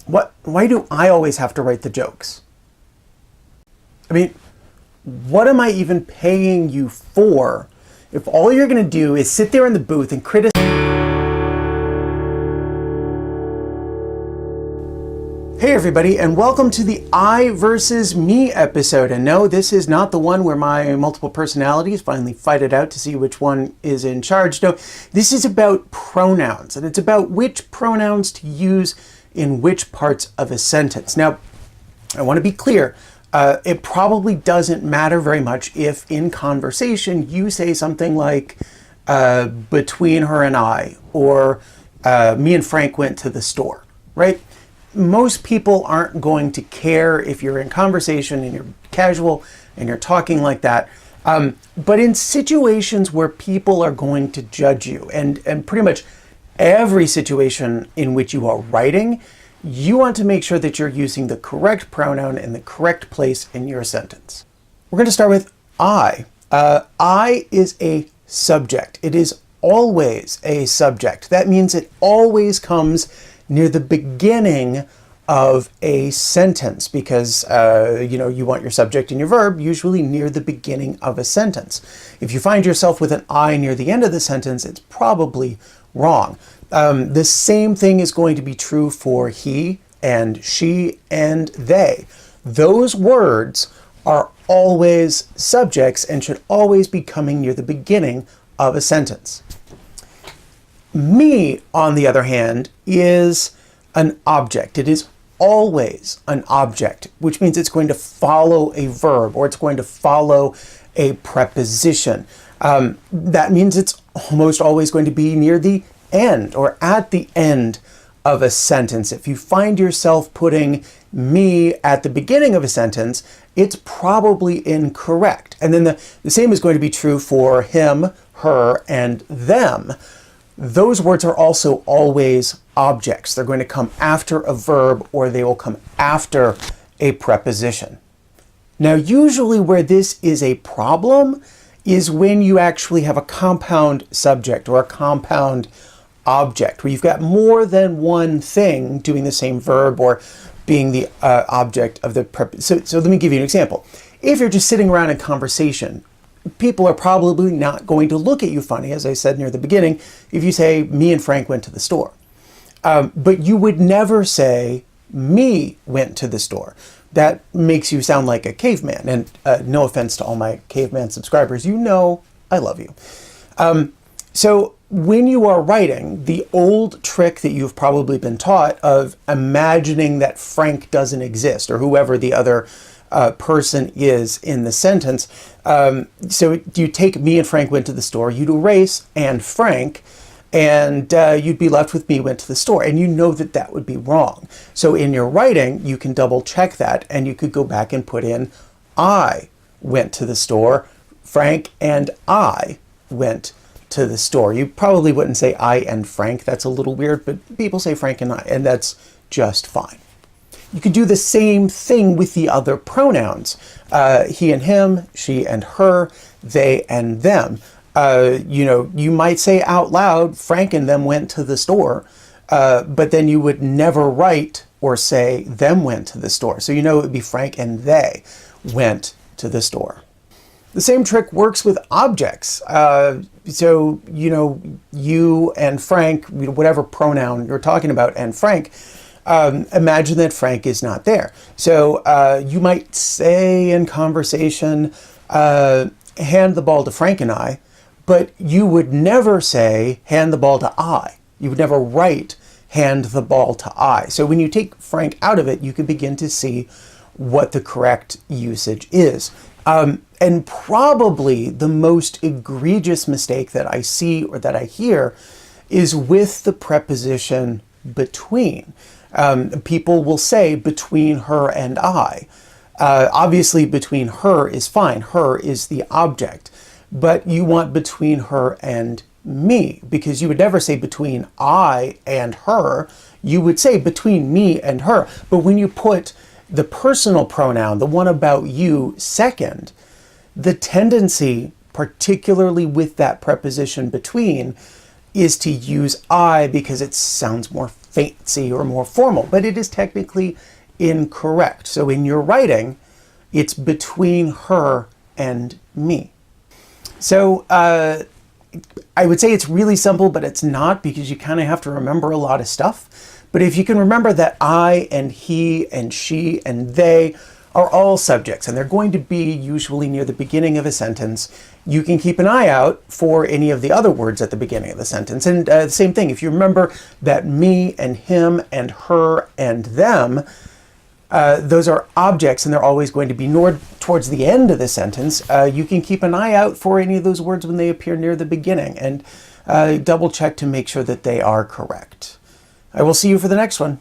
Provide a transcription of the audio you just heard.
Why do I always have to write the jokes? I mean, what am I even paying you for if all you're going to do is sit there in the booth and criticize? Hey everybody, and welcome to the I versus me episode. And no, this is not the one where my multiple personalities finally fight it out to see which one is in charge. No, this is about pronouns, and it's about which pronouns to use in which parts of a sentence. Now, I want to be clear. It probably doesn't matter very much if in conversation you say something like between her and I, or me and Frank went to the store, right? Most people aren't going to care if you're in conversation and you're casual and you're talking like that. But in situations where people are going to judge you, and pretty much every situation in which you are writing, you want to make sure that you're using the correct pronoun in the correct place in your sentence. We're going to start with I. I is a subject. It is always a subject. That means it always comes near the beginning of a sentence because, you want your subject and your verb usually near the beginning of a sentence. If you find yourself with an I near the end of the sentence, it's probably wrong. The same thing is going to be true for he and she and they. Those words are always subjects and should always be coming near the beginning of a sentence. Me, on the other hand, is an object. It is always an object, which means it's going to follow a verb or it's going to follow a preposition. That means it's almost always going to be near the end or at the end of a sentence. If you find yourself putting me at the beginning of a sentence, it's probably incorrect. And then the same is going to be true for him, her, and them. Those words are also always objects. They're going to come after a verb or they will come after a preposition. Now, usually where this is a problem is when you actually have a compound subject or a compound object, where you've got more than one thing doing the same verb or being the object of the preposition. So let me give you an example. If you're just sitting around in conversation, people are probably not going to look at you funny, as I said near the beginning, if you say, me and Frank went to the store. But you would never say, me went to the store. That makes you sound like a caveman. And no offense to all my caveman subscribers, you know I love you. So when you are writing, the old trick that you've probably been taught of imagining that Frank doesn't exist, or whoever the other person is in the sentence. So you take me and Frank went to the store, you'd erase and Frank, and you'd be left with me went to the store. And you know that that would be wrong. So in your writing, you can double check that and you could go back and put in I went to the store, Frank and I went to the store. You probably wouldn't say I and Frank. That's a little weird, but people say Frank and I, and that's just fine. You could do the same thing with the other pronouns. He and him, she and her, they and them. You might say out loud, Frank and them went to the store, but then you would never write or say them went to the store. So it would be Frank and they went to the store. The same trick works with objects. You and Frank, whatever pronoun you're talking about, and Frank, imagine that Frank is not there. So you might say in conversation, hand the ball to Frank and I, but you would never say hand the ball to I. You would never write hand the ball to I. So when you take Frank out of it, you can begin to see what the correct usage is. And probably the most egregious mistake that I see or that I hear is with the preposition between. People will say between her and I. Obviously, between her is fine. Her is the object. But you want between her and me, because you would never say between I and her. You would say between me and her. But when you put the personal pronoun, the one about you, second, the tendency, particularly with that preposition between, is to use I because it sounds more fancy or more formal, but it is technically incorrect. So in your writing, it's between her and me. So I would say it's really simple, but it's not, because you kind of have to remember a lot of stuff. But if you can remember that I and he and she and they are all subjects, and they're going to be usually near the beginning of a sentence, you can keep an eye out for any of the other words at the beginning of the sentence. And the same thing, if you remember that me and him and her and them, those are objects and they're always going to be towards the end of the sentence, you can keep an eye out for any of those words when they appear near the beginning, and double check to make sure that they are correct. I will see you for the next one.